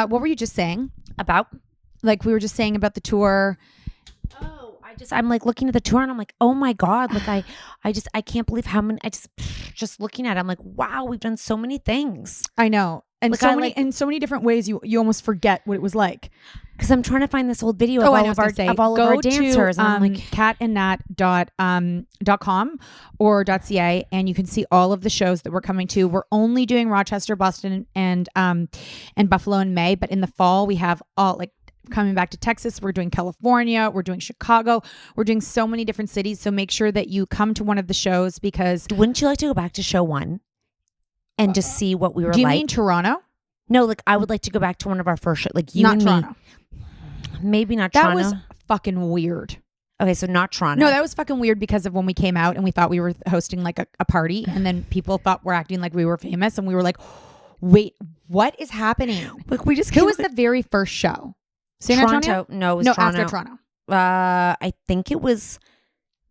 What were you just saying? About? Like we were just saying about the tour. Oh, I'm like looking at the tour and I'm like, oh my God. Like I can't believe how many, just looking at it, I'm like, wow, we've done so many things. I know. And like, in so many different ways, you almost forget what it was like. Because I'm trying to find this old video of all of our dancers. Go to catandnat.com or .ca, and you can see all of the shows that we're coming to. We're only doing Rochester, Boston, and Buffalo in May, but in the fall we have all like coming back to Texas. We're doing California. We're doing Chicago. We're doing so many different cities. So make sure that you come to one of the shows because. Wouldn't you like to go back to show one and just see what we were like? Do you mean Toronto? No, like I would like to go back to one of our first shows. Like you not and Toronto. Me. Maybe not Toronto. That was fucking weird. Okay, so not Toronto. No, that was fucking weird because of when we came out and we thought we were hosting like a party, and then people thought we're acting like we were famous, and we were like, wait, what is happening? Look, we just Who was the very first show? San Antonio? No, it was Toronto. After Toronto. I think it was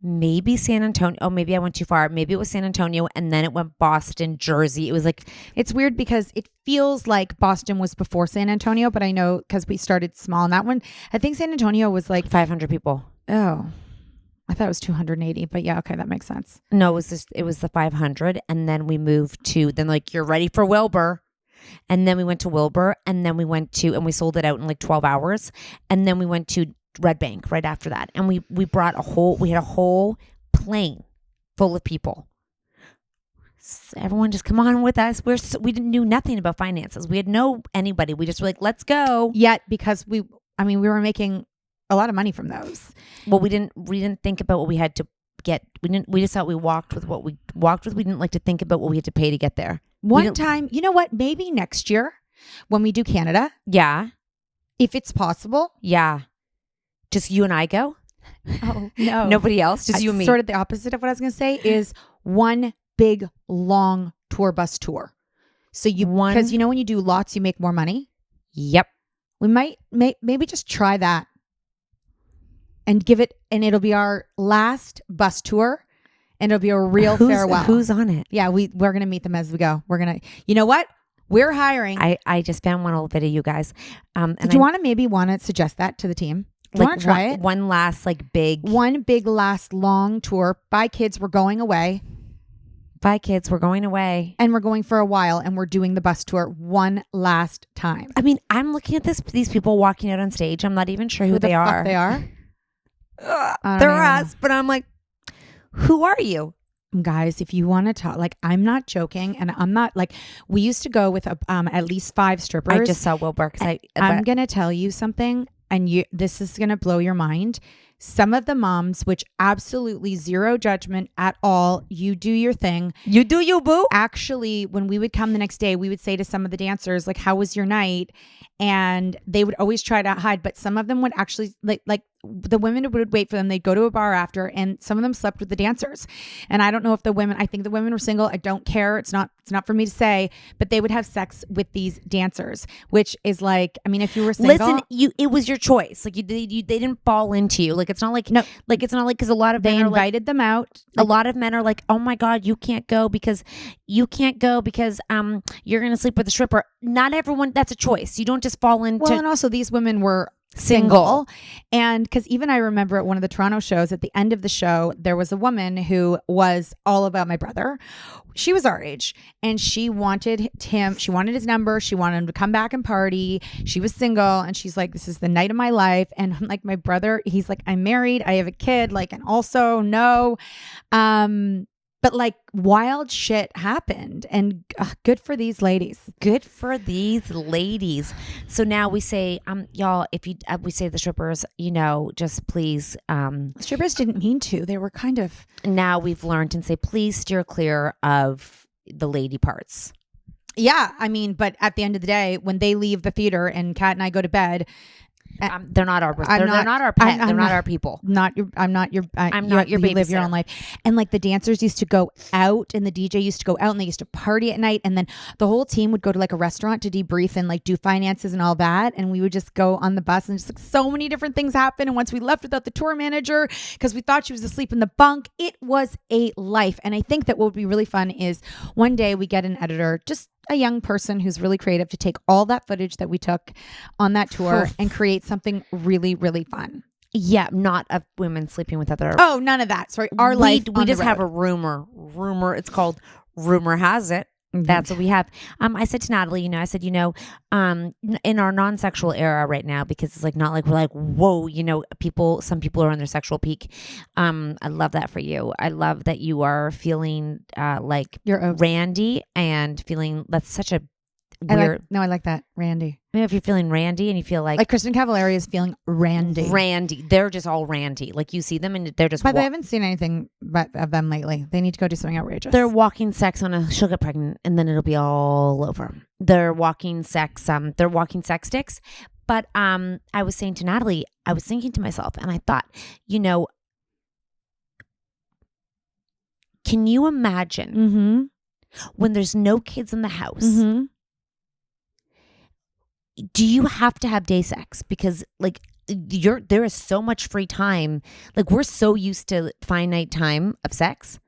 maybe San Antonio. Oh, maybe I went too far. Maybe it was San Antonio, and then it went Boston, Jersey. It was like, it's weird because it feels like Boston was before San Antonio, but I know because we started small on that one. I think San Antonio was like 500 people. Oh, I thought it was 280, but yeah, okay, that makes sense. No, it was the 500, and then we moved to like you're ready for Wilbur. And then we went to Wilbur, and then we we sold it out in like 12 hours. And then we went to Red Bank right after that. And we had a whole plane full of people. So everyone just come on with us. We didn't knew nothing about finances. We had anybody. We just were like, let's go. Yet because we were making a lot of money from those. Well, we didn't think about what we had to get. We just thought we walked with what we walked with. We didn't like to think about what we had to pay to get there. One time, you know what? Maybe next year when we do Canada. Yeah. If it's possible. Yeah. Just you and I go? Oh, no. Nobody else? Just you and me? Sort of the opposite of what I was going to say is one big, long tour bus tour. So because you know when you do lots, you make more money? Yep. We might maybe just try that and and it'll be our last bus tour. And it'll be a real farewell. Who's on it? Yeah, we're going to meet them as we go. We're going to, you know what? We're hiring. I just found one old video, you guys. Do you want to suggest that to the team? Do you want to try it? One last One big last long tour. Bye kids, we're going away. Bye kids, we're going away. And we're going for a while and we're doing the bus tour one last time. I mean, I'm looking at these people walking out on stage. I'm not even sure who they are. They are? They're us, but I'm like, who are you? Guys, if you want to talk, like, I'm not joking, and I'm not like, we used to go with at least 5 strippers. I just saw Wilbur. I'm going to tell you something, and this is going to blow your mind. Some of the moms, which absolutely zero judgment at all, you do your thing. You do you, boo. Actually, when we would come the next day, we would say to some of the dancers, like, how was your night? And they would always try to hide, but some of them would actually like the women would wait for them. They'd go to a bar after, and some of them slept with the dancers. And I don't know if I think the women were single. I don't care. It's not for me to say, but they would have sex with these dancers, which is like, I mean, if you were single. Listen, it was your choice. Like they didn't fall into you. Like it's not like, no, like it's not like, because a lot of men invited them out. A lot of men are like, oh my God, you can't go because you're going to sleep with a stripper. Not everyone, that's a choice. You don't just fall into. Well, and also these women were single. And because even I remember at one of the Toronto shows, at the end of the show, there was a woman who was all about my brother. She was our age, and she wanted his number. She wanted him to come back and party. She was single, and she's like, this is the night of my life. And I'm like, my brother, he's like, I'm married, I have a kid, like, and also no. But like wild shit happened, and good for these ladies. Good for these ladies. So now we say, y'all, if you we say the strippers, just please. Strippers didn't mean to. They were kind of. Now we've learned and say, please steer clear of the lady parts. Yeah, I mean, but at the end of the day, when they leave the theater and Kat and I go to bed. They're not our. They're not our pet. They're not our people. I'm not your babysitter. Live your own life. And like the dancers used to go out, and the DJ used to go out, and they used to party at night, and then the whole team would go to like a restaurant to debrief and like do finances and all that, and we would just go on the bus, and just like so many different things happened. And once we left without the tour manager because we thought she was asleep in the bunk, it was a life. And I think that what would be really fun is one day we get an editor, just a young person who's really creative to take all that footage that we took on that tour and create something really, really fun. Yeah, not of women sleeping with other. Oh, none of that. Sorry, our life. We just have a rumor. It's called Rumor Has It. That's what we have. I said to Natalie, I said, in our non-sexual era right now, because it's like not like we're like, whoa, some people are on their sexual peak. I love that for you. I love that you are feeling like you're randy and feeling that's such a weird. I like that, randy. Maybe if you're feeling randy and you feel like Kristen Cavallari is feeling randy. Randy, they're just all randy. Like you see them and they're just. But I haven't seen anything of them lately. They need to go do something outrageous. They're walking sex on she'll get pregnant and then it'll be all over. They're walking sex. They're walking sex sticks. But I was saying to Natalie, I was thinking to myself, and I thought, can you imagine when there's no kids in the house? Mm-hmm. Do you have to have day sex? Because like there is so much free time. Like we're so used to finite time of sex.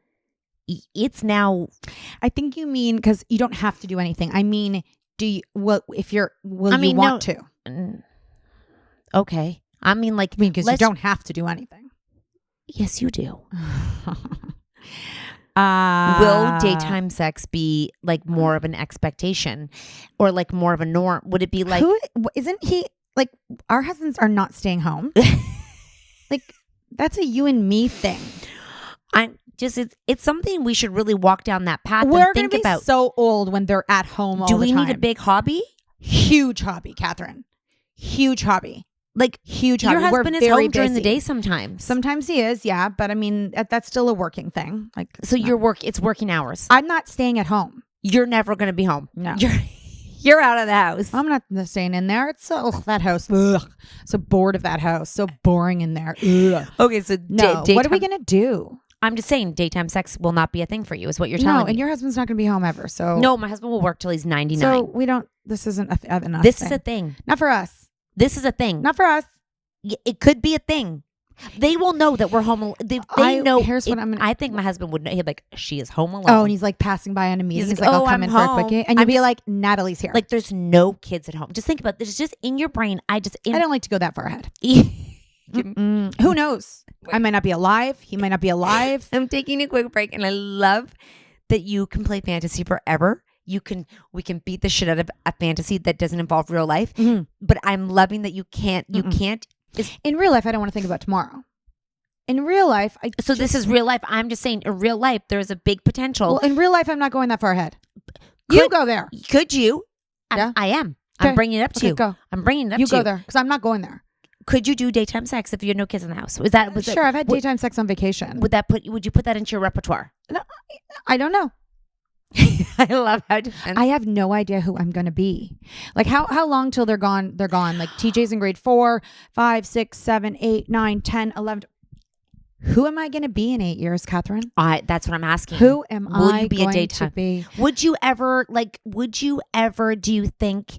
It's now. I think you mean because you don't have to do anything. I mean, you want to? Okay. I mean, because you don't have to do anything. Yes, you do. Will daytime sex be like more of an expectation or like more of a norm? Would it be like isn't he like our husbands are not staying home? Like that's a you and me thing. It's something we should really walk down that path. We're and think gonna be about. So old when they're at home all do the we time. Need a big hobby? Huge hobby, Catherine. Huge hobby. Like huge. Your hobby. husband is home during the day sometimes. Sometimes he is, yeah. But I mean, that's still a working thing. Like so, it's working hours. I'm not staying at home. You're never going to be home. No, you're out of the house. I'm not staying in there. It's that house. Ugh. So bored of that house. So boring in there. Ugh. Okay, so what are we gonna do? I'm just saying, daytime sex will not be a thing for you. Is what you're telling me. And your husband's not gonna be home ever. So no, my husband will work till he's 99. So we don't. This isn't enough. This is a thing. Not for us. This is a thing. Not for us. It could be a thing. They will know that we're home. They know. Here's what I think my husband would know. He'd be like, she is home alone. Oh, and he's like passing by on a meeting. He's like, I'll come in for a quickie. And you'll be like, Natalie's here. Like, there's no kids at home. Just think about this. Just in your brain. I don't like to go that far ahead. Who knows? I might not be alive. He might not be alive. I'm taking a quick break, and I love that you can play fantasy forever. We can beat the shit out of a fantasy that doesn't involve real life. Mm-hmm. But I'm loving that you can't. You can't. In real life, I don't want to think about tomorrow. In real life, this is real life. I'm just saying, in real life, there is a big potential. Well, in real life, I'm not going that far ahead. You go there. Could you? Yeah. I am. Okay. I'm bringing it up to you. Go. I'm bringing it up to you. You go there because I'm not going there. Could you do daytime sex if you had no kids in the house? Sure, I've had daytime sex on vacation. Would you put that into your repertoire? No, I don't know. I love how I have no idea who I'm going to be. Like how long till they're gone? They're gone. Like TJ's in grade 4, 5, 6, 7, 8, 9, 10, 11. Who am I going to be in 8 years, Catherine? That's what I'm asking. Who am Will I you be going a daytime? to be? Would you ever do you think,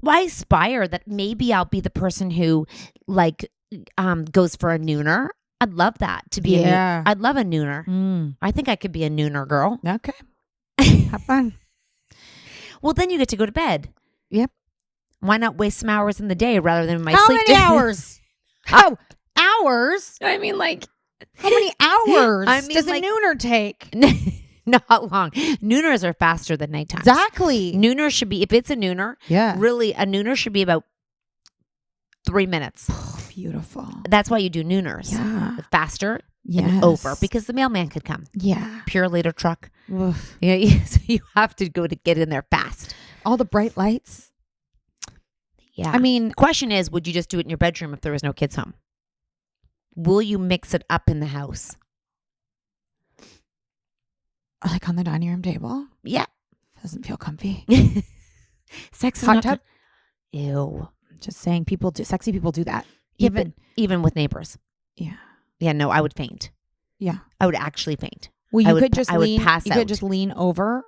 well, I aspire that maybe I'll be the person who goes for a nooner. I'd love that to be I'd love a nooner. I think I could be a nooner girl. Okay. Have fun. Well, then you get to go to bed. Yep. Why not waste some hours in the day rather than my sleep? How many hours? How hours? I mean, like, how many hours does a nooner take? Not long. Nooners are faster than nighttime. Exactly. Nooner should be, if it's a nooner, really, a nooner should be about 3 minutes. Oh, beautiful. That's why you do nooners. Yeah. Faster. And over because the mailman could come. Yeah. Pure later truck. Oof. Yeah. So you have to go to get in there fast. All the bright lights. Yeah. I mean, question is, would you just do it in your bedroom if there was no kids home? Will you mix it up in the house? Like on the dining room table? Yeah. Doesn't feel comfy. Sex is hot not tub? Ew. Just saying, sexy people do that. Even with neighbors. Yeah. Yeah, no, I would faint. Yeah. I would actually faint. Well, you could just pass out. You could just lean over.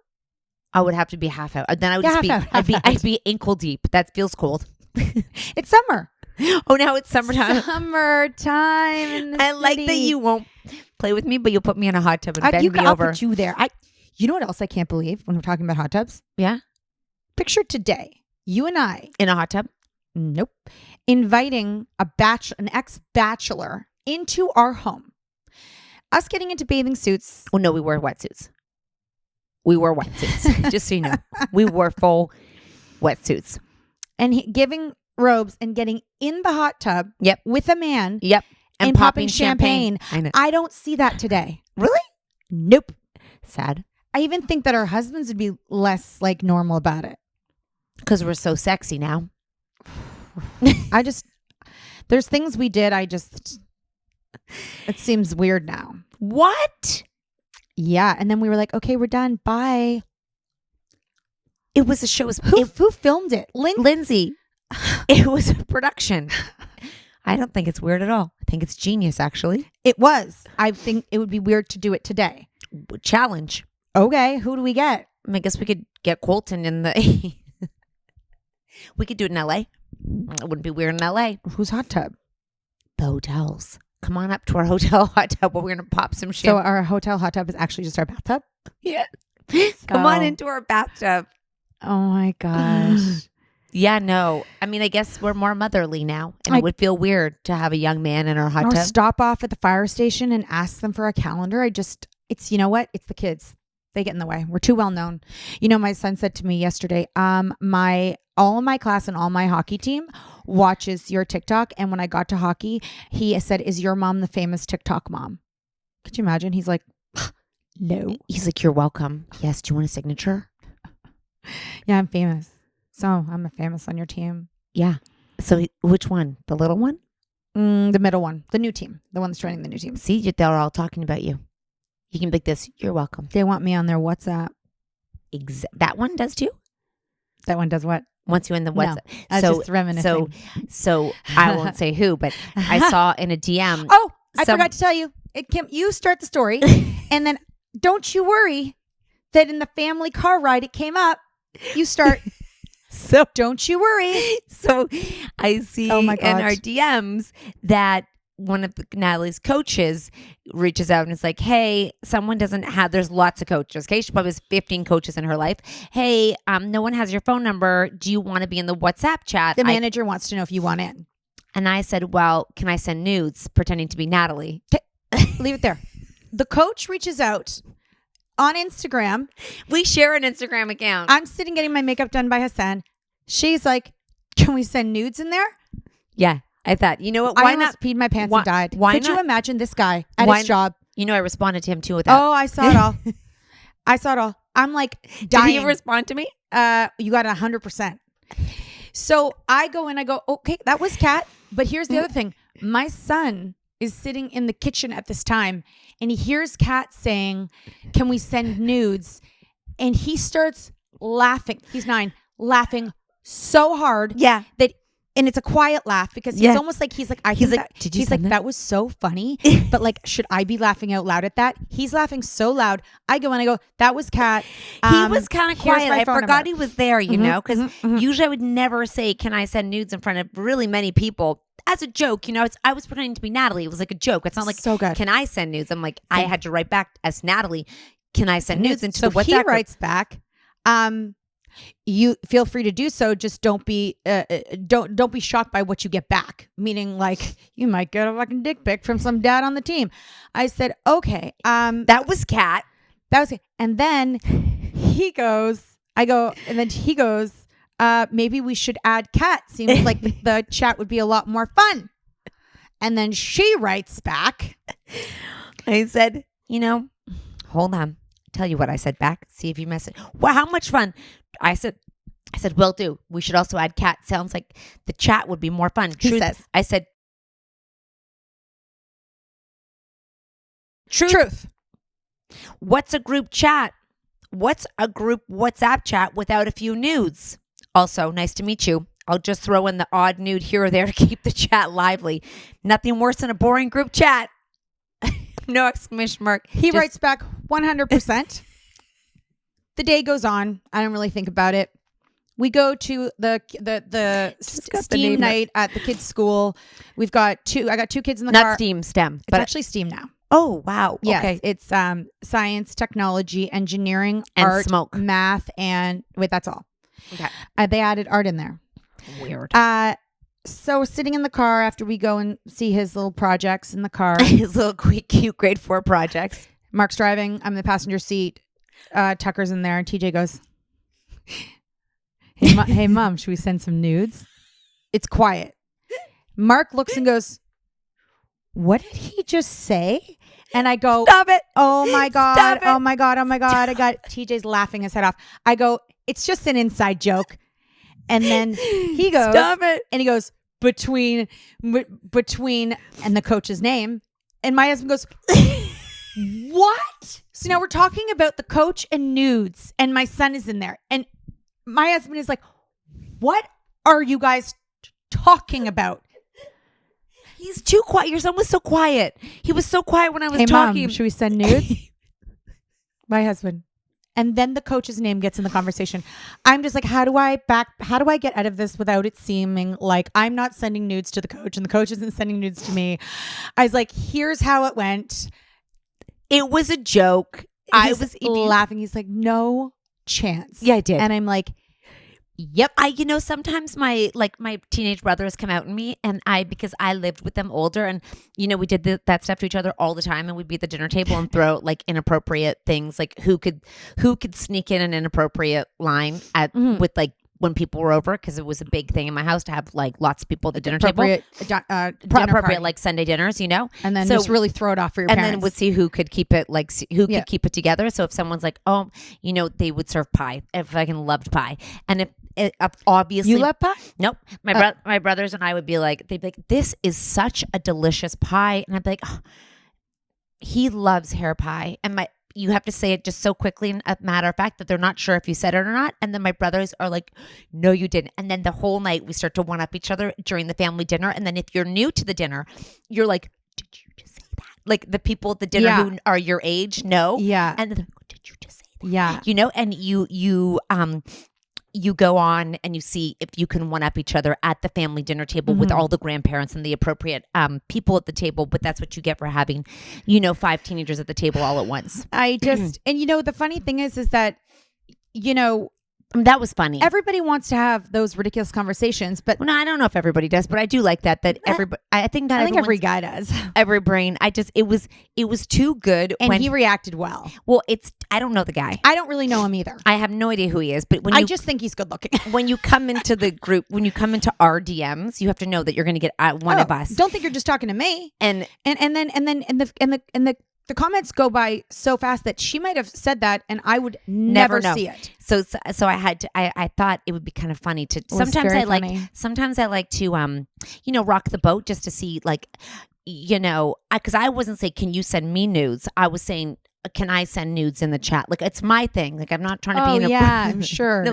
I would have to be half out. Then I would I'd be ankle deep. That feels cold. It's summer. Oh, now it's summertime. Summertime in the I like that you won't play with me, but you'll put me in a hot tub and bend me over. I'll put you there. You know what else I can't believe when we're talking about hot tubs? Yeah. Picture today, you and I. In a hot tub? Nope. Inviting an ex-bachelor into our home. Us getting into bathing suits. Oh, no, we wore wetsuits. We wore wetsuits. Just so you know. We wore full wetsuits. And giving robes and getting in the hot tub with a man. Yep. And popping champagne. I know. I don't see that today. Really? Nope. Sad. I even think that our husbands would be less like normal about it. Because we're so sexy now. There's things we did. It seems weird now. What? Yeah. And then we were like, okay, we're done. Bye. It was a show. Who filmed it? Lindsay. It was a production. I don't think it's weird at all. I think it's genius, actually. It was. I think it would be weird to do it today. Challenge. Okay. Who do we get? I guess we could get Colton in the... We could do it in LA. It wouldn't be weird in LA. Who's hot tub? The hotels. Come on up to our hotel hot tub where we're going to pop some shit. So our hotel hot tub is actually just our bathtub? Yeah. Come on into our bathtub. Oh my gosh. Yeah, no. I mean, I guess we're more motherly now. And it would feel weird to have a young man in our hot tub. Or stop off at the fire station and ask them for a calendar. It's, you know what? It's the kids. They get in the way. We're too well known. You know, my son said to me yesterday, all of my class and all my hockey team watches your TikTok. And when I got to hockey, he said, is your mom the famous TikTok mom? Could you imagine? He's like, no. He's like, you're welcome. Yes. Do you want a signature? Yeah, I'm famous. So I'm famous on your team. Yeah. So which one? The little one? The middle one. The new team. The one that's joining the new team. See, they're all talking about you. You can be like this. You're welcome. They want me on their WhatsApp. That one does too? That one does what? Once you in the WhatsApp. No, I was just reminiscing. So I won't say who, but I saw in a DM. Oh, I forgot to tell you. You start the story, and then don't you worry that in the family car ride it came up. You start. So don't you worry. So I see in our DMs that one of Natalie's coaches reaches out and is like, hey, someone doesn't have, there's lots of coaches. Okay. She probably has 15 coaches in her life. Hey, no one has your phone number. Do you want to be in the WhatsApp chat? The manager wants to know if you want in. And I said, well, can I send nudes pretending to be Natalie? Leave it there. The coach reaches out on Instagram. We share an Instagram account. I'm sitting getting my makeup done by Hassan. She's like, can we send nudes in there? Yeah. I thought, you know what? Why I not? Peed my pants and died. Could you imagine this guy at his job? You know, I responded to him too with that. Oh, I saw it all. I saw it all. I'm like dying. Did he respond to me? You got 100%. So I go and I go, okay, that was Cat. But here's the other thing. My son is sitting in the kitchen at this time and he hears Cat saying, can we send nudes? And he starts laughing. He's 9, laughing so hard. Yeah. And it's a quiet laugh because he's almost like, he's like, that was so funny. But like, should I be laughing out loud at that? He's laughing so loud. I go and I go, that was Cat. He was kind of quiet. I forgot he was there, you know, because usually I would never say, can I send nudes in front of really many people as a joke? You know, I was pretending to be Natalie. It was like a joke. It's not like, so good. Can I send nudes? I'm like, I had to write back as Natalie. Can I send nudes into the WhatsApp? He writes back, you feel free to do so. Just don't be shocked by what you get back. Meaning, like, you might get a fucking dick pic from some dad on the team. I said, okay. That was Cat. And then he goes, maybe we should add Cat. Seems like the chat would be a lot more fun. And then she writes back. I said, you know, hold on. Tell you what I said back. See if you mess it. Well, how much fun? I said, will do. We should also add Cat. Sounds like the chat would be more fun. He says. I said, Truth. What's a group chat? What's a group WhatsApp chat without a few nudes? Also, nice to meet you. I'll just throw in the odd nude here or there to keep the chat lively. Nothing worse than a boring group chat. No exclamation mark. He writes back 100%. The day goes on. I don't really think about it. We go to the STEAM night at the kids' school. I got 2 kids in the car. Not STEAM, STEM. It's actually STEAM now. Oh, wow. Yes, Okay. it's science, technology, engineering, And art, smoke. math, and wait, that's all. Okay. They added art in there. Weird. So we're sitting in the car after we go and see his little projects in the car. His little cute grade 4 projects. Mark's driving. I'm in the passenger seat. Tucker's in there, and TJ goes, hey, Mom, should we send some nudes? It's quiet. Mark looks and goes, what did he just say? And I go, Stop it. oh my God. Stop it. Oh my God. Oh my God. I got TJ's laughing his head off. I go, it's just an inside joke. And then he goes, Stop it. and he goes, between and the coach's name. And my husband goes, what? So now we're talking about the coach and nudes, and my son is in there. And my husband is like, what are you guys talking about? He's too quiet. Your son was so quiet. He was so quiet when I was Hey, talking. Mom, should we send nudes? My husband. And then the coach's name gets in the conversation. I'm just like, how do I get out of this without it seeming like I'm not sending nudes to the coach and the coach isn't sending nudes to me? I was like, here's how it went. It was a joke. I was laughing. He's like, no chance. Yeah, I did. And I'm like, yep. Sometimes my teenage brothers come out in me, and because I lived with them older, and we did that stuff to each other all the time, and we'd be at the dinner table and throw like inappropriate things, like who could sneak in an inappropriate line with like when people were over, because it was a big thing in my house to have like lots of people at the dinner table. Appropriate like Sunday dinners, and then just really throw it off for your parents. And then would see who could keep it could keep it together. So if someone's like, oh, they would serve pie. If I loved pie, and if obviously you love pie. Nope. My brothers and I would be like, they'd be like, this is such a delicious pie, and I'd be like, oh, he loves hair pie, and you have to say it just so quickly, and a matter of fact that they're not sure if you said it or not. And then my brothers are like, no, you didn't. And then the whole night we start to one up each other during the family dinner. And then if you're new to the dinner, you're like, did you just say that? Like the people at the dinner who are your age know. Yeah. And then they're like, did you just say that? Yeah. And you go on and you see if you can one up each other at the family dinner table with all the grandparents and the appropriate people at the table. But that's what you get for having, 5 teenagers at the table all at once. I just, and the funny thing is that, that was funny. Everybody wants to have those ridiculous conversations, but I don't know if everybody does, but I do like that everybody. I think every guy does. Every brain. It was too good, and he reacted well. Well, I don't know the guy. I don't really know him either. I have no idea who he is, but I just think he's good looking. When you come into the group, when you come into our DMs, you have to know that you're going to get one of us. Don't think you're just talking to me. And the comments go by so fast that she might have said that, and I would never see it. So I had to. I thought it would be kind of funny to. Sometimes I like to rock the boat just to see because I wasn't saying, can you send me nudes? I was saying, can I send nudes in the chat? Like, it's my thing. Like, I'm not trying to be I'm sure.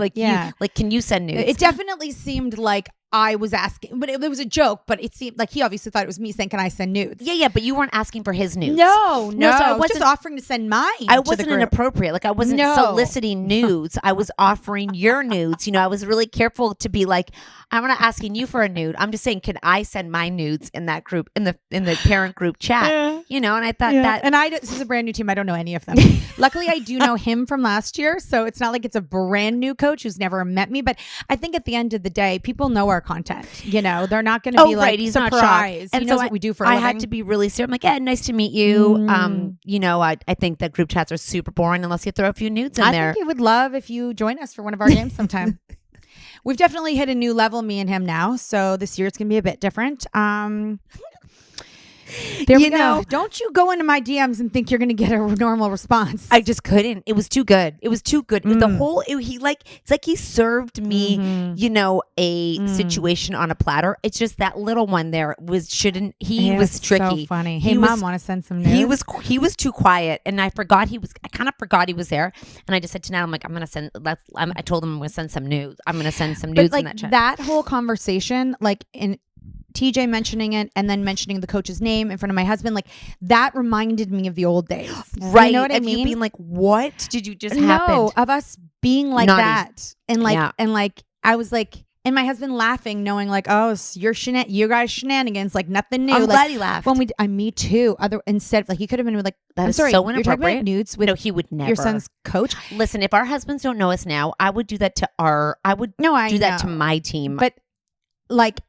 Can you send nudes? It definitely seemed like I was asking, but it was a joke, but it seemed like he obviously thought it was me saying, can I send nudes? Yeah, but you weren't asking for his nudes. No. So I was just offering to send mine. I wasn't inappropriate. Like, I wasn't soliciting nudes. I was offering your nudes. I was really careful to be like, I'm not asking you for a nude. I'm just saying, can I send my nudes in that group, in the parent group chat? And I thought that. And this is a brand new team. I don't know any of them. Luckily, I do know him from last year. So it's not like it's a brand new coach who's never met me. But I think at the end of the day, people know our content. They're not going to be like, he's surprised. not shocked. And he knows what we do for a living. I had to be really serious. I'm like, nice to meet you. I think that group chats are super boring unless you throw a few nudes in there. I think he would love if you join us for one of our games sometime. We've definitely hit a new level, me and him now. So this year it's going to be a bit different. There we go. Don't you go into my DMs and think you're going to get a normal response. I just couldn't. It was too good. The whole, it's like he served me, a situation on a platter. It's just that little one there was was tricky. So funny. Hey, Mom, want to send some nudes? He was too quiet, and I kind of forgot he was there. And I just said to Nat, I'm like, I told him I'm going to send some nudes. I'm going to send some nudes in that chat. That whole conversation, like in TJ mentioning it and then mentioning the coach's name in front of my husband, like that reminded me of the old days. Right. You know what I mean? You being like, what did you just happen? No, of us being like Naughty. that. And like, I was like, And my husband laughing, knowing like, oh, you guys shenanigans, like nothing new. I'm like, glad he laughed. When me too. Instead, like he could have been like, That I'm is sorry, so you're talking about inappropriate. nudes with No, he would never. your son's coach. Listen, if our husbands don't know us now, I would do that to that to my team. But like,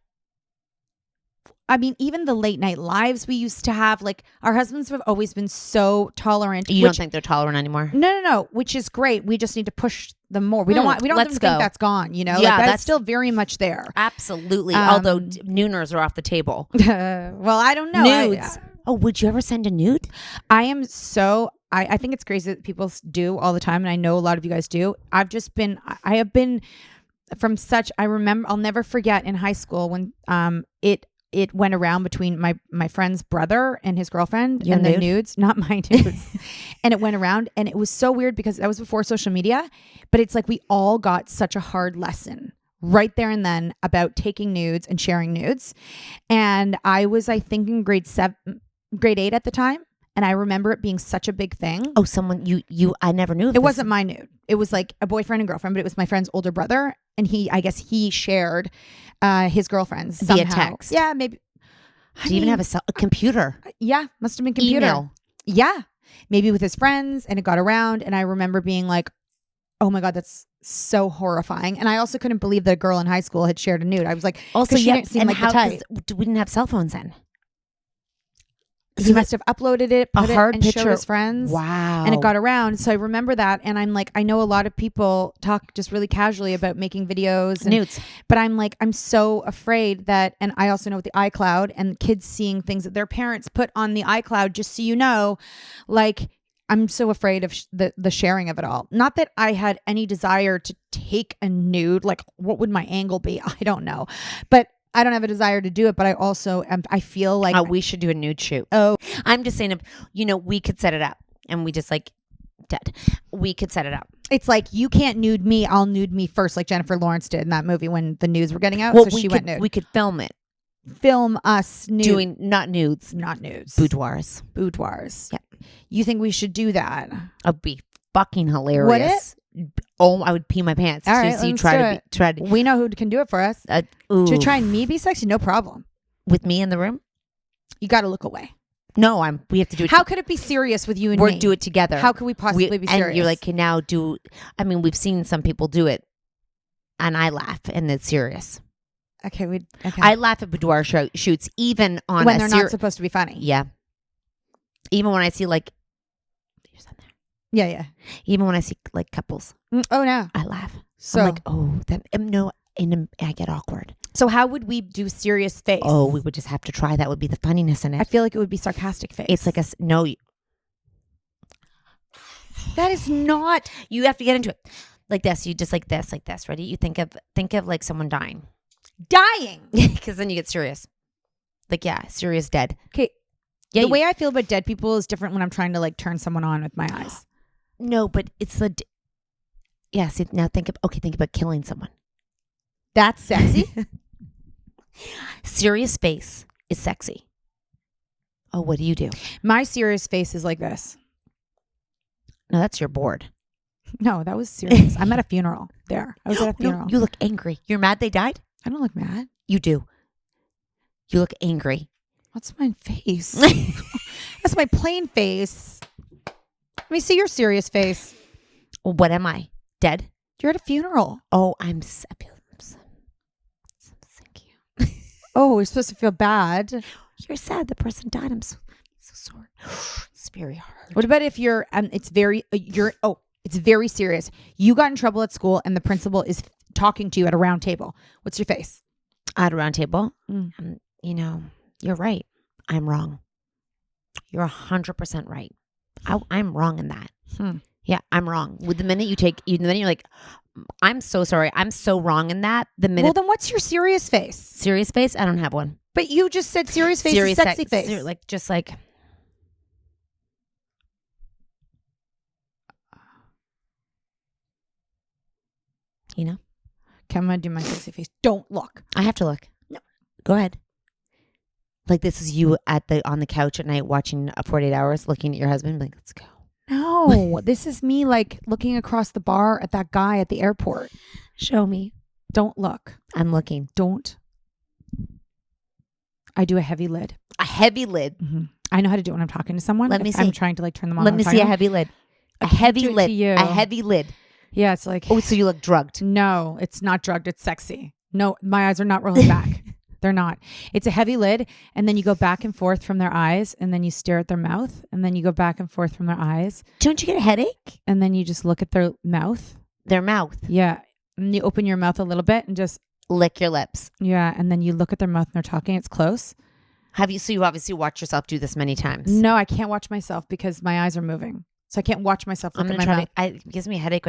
I mean, even the late night lives we used to have, like our husbands have always been so tolerant. You don't think they're tolerant anymore? No, which is great. We just need to push them more. We don't even think that's gone, you know? Yeah, like, that's still very much there. Absolutely. Although nooners are off the table. Well, I don't know. Nudes. Would you ever send a nude? I am so... I think it's crazy that people do all the time, and I know a lot of you guys do. I have been from such... I remember... I'll never forget in high school when it went around between my friend's brother and his girlfriend the nudes, not my nudes. And it went around, and it was so weird because that was before social media, but it's like we all got such a hard lesson right there and then about taking nudes and sharing nudes. And I was, I think, in grade 8 at the time. And I remember it being such a big thing. Oh, someone I never knew. It wasn't my nude. It was like a boyfriend and girlfriend, but it was my friend's older brother. And I guess he shared his girlfriend's via text. Yeah, maybe. Did he even have a computer? Yeah, must have been computer. Email. Yeah, maybe with his friends, and it got around. And I remember being like, "Oh my god, that's so horrifying." And I also couldn't believe the girl in high school had shared a nude. I was like, also, she didn't seem like the type. We didn't have cell phones then. He must have uploaded it, put it, and showed his friends. Wow. And it got around. So I remember that. And I'm like, I know a lot of people talk just really casually about making videos. And nudes. But I'm like, I'm so afraid that, and I also know with the iCloud and kids seeing things that their parents put on the iCloud, just so you know, like, I'm so afraid of the sharing of it all. Not that I had any desire to take a nude. Like, what would my angle be? I don't know. But I don't have a desire to do it, but I also I feel like we should do a nude shoot. Oh, I'm just saying, we could set it up, and we just like dead. We could set it up. It's like, you can't nude me. I'll nude me first, like Jennifer Lawrence did in that movie when the nudes were getting out. Well, so she went nude. We could film it. Film us nude. Doing not nudes. Boudoirs. Yeah. You think we should do that? It'd be fucking hilarious. Would it? Oh, I would pee my pants. All right, you try to. We know who can do it for us. Should you try and me be sexy? No problem. With me in the room? You got to look away. No, we have to do it. How could it be serious with you and me? We'll do it together. How could we possibly be serious? And you're like, can now do. I mean, we've seen some people do it, and I laugh, and it's serious. Okay, I laugh at boudoir shoots, even on when they're not supposed to be funny. Yeah. Even when I see like. Yeah. Even when I see like couples. Oh no, I laugh. So I'm like, oh, no, I get awkward. So how would we do serious face? Oh, we would just have to try. That would be the funniness in it. I feel like it would be sarcastic face. It's like no. That is not. You have to get into it like this. You just like this. Ready? You think of like someone dying, because then you get serious. Like serious dead. Okay. Yeah. The way I feel about dead people is different when I'm trying to like turn someone on with my eyes. No, but it's the. Yeah. See, now think about killing someone. That's sexy. Serious face is sexy. Oh, what do you do? My serious face is like this. No, that's your board. No, that was serious. I'm at a funeral. There, I was at a funeral. You look angry. You're mad they died? I don't look mad. You do. You look angry. What's my face? That's my plain face. Let me see your serious face. Well, what am I? Dead? You're at a funeral. Oh, I feel thank you. Oh, we're supposed to feel bad. You're sad the person died. I'm so sorry. It's very hard. What about if you're it's very serious. You got in trouble at school and the principal is talking to you at a round table. What's your face? At a round table? You're right. I'm wrong. You're 100% right. I'm wrong in that. Yeah, I'm wrong. With the minute you're like, I'm so sorry. I'm so wrong in that. Well, then what's your serious face? Serious face? I don't have one. But you just said serious face is sexy face. Okay, I'm going to do my sexy face. Don't look. I have to look. No. Go ahead. Like this is you on the couch at night watching 48 Hours looking at your husband. Like, let's go. No, this is me like looking across the bar at that guy at the airport. Show me. Don't look. I'm looking. Don't. I do a heavy lid. A heavy lid. Mm-hmm. I know how to do it when I'm talking to someone. Let me see. I'm trying to like turn them on. Let me see a heavy lid. A heavy lid. A heavy lid. Yeah, it's like. Oh, so you look drugged. No, it's not drugged. It's sexy. No, my eyes are not rolling back. They're not. It's a heavy lid. And then you go back and forth from their eyes. And then you stare at their mouth. And then you go back and forth from their eyes. Don't you get a headache? And then you just look at their mouth. Their mouth. Yeah. And you open your mouth a little bit and just. Lick your lips. Yeah. And then you look at their mouth and they're talking. It's close. So you obviously watched yourself do this many times. No, I can't watch myself because my eyes are moving. So I can't watch myself look at my mouth. It gives me a headache.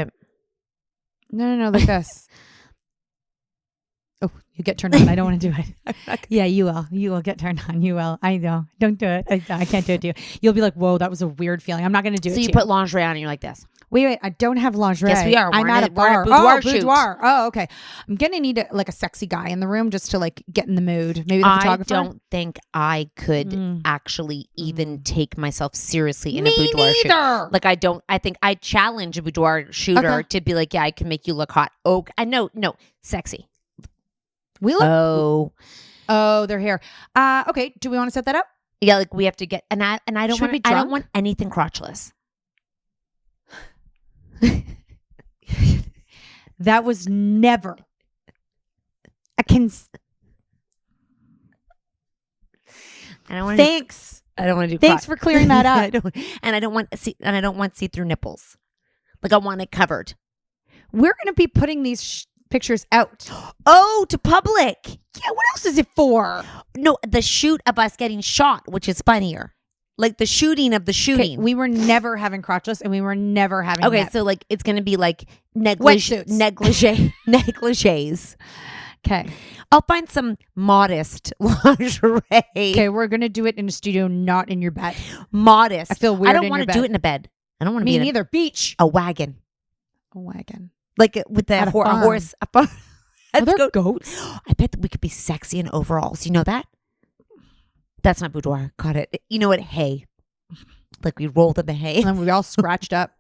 No, like this. Oh, you get turned on. I don't want to do it. Yeah, you will. You will get turned on. You will. I know. Don't do it. I can't do it to you. You'll be like, whoa, that was a weird feeling. I'm not going to do it. So you put lingerie on and you're like this. Wait. I don't have lingerie. Yes, we are. I'm at a bar. Boudoir. Oh, okay. I'm going to need a sexy guy in the room just to like get in the mood. Maybe the photographer. I don't think I could actually even take myself seriously in a Me boudoir neither. shoot. I think I challenge a boudoir shooter to be like, yeah, I can make you look hot. Oh, I know. No, sexy. We look. Oh, they're here. Okay. Do we want to set that up? Yeah, like we have to get I don't Should we want. be I don't drunk? want anything crotchless. That was never I don't want. Thanks. I don't want to do. Thanks for clearing that up. I don't want see-through nipples. Like I want it covered. We're going to be putting these pictures out. Oh, to public. Yeah, what else is it for? No, the shoot of us getting shot, which is funnier. Like the shooting of the shooting. Okay, we were never having crotchless and we were never having Okay, that. so like it's going to be like Wetsuits. negligees. Okay. I'll find some modest lingerie. Okay, we're going to do it in a studio, not in your bed. Modest. I feel weird. I don't want to do it in a bed. I don't want to be Me in neither. Beach. a wagon. A wagon. Like with the At a a farm. horse. Are there goats? I bet that we could be sexy in overalls. You know that? That's not boudoir. Got it. You know what? Hay. Like we rolled in the hay. And we all scratched up.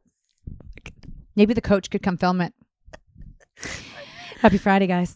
Maybe the coach could come film it. Happy Friday, guys.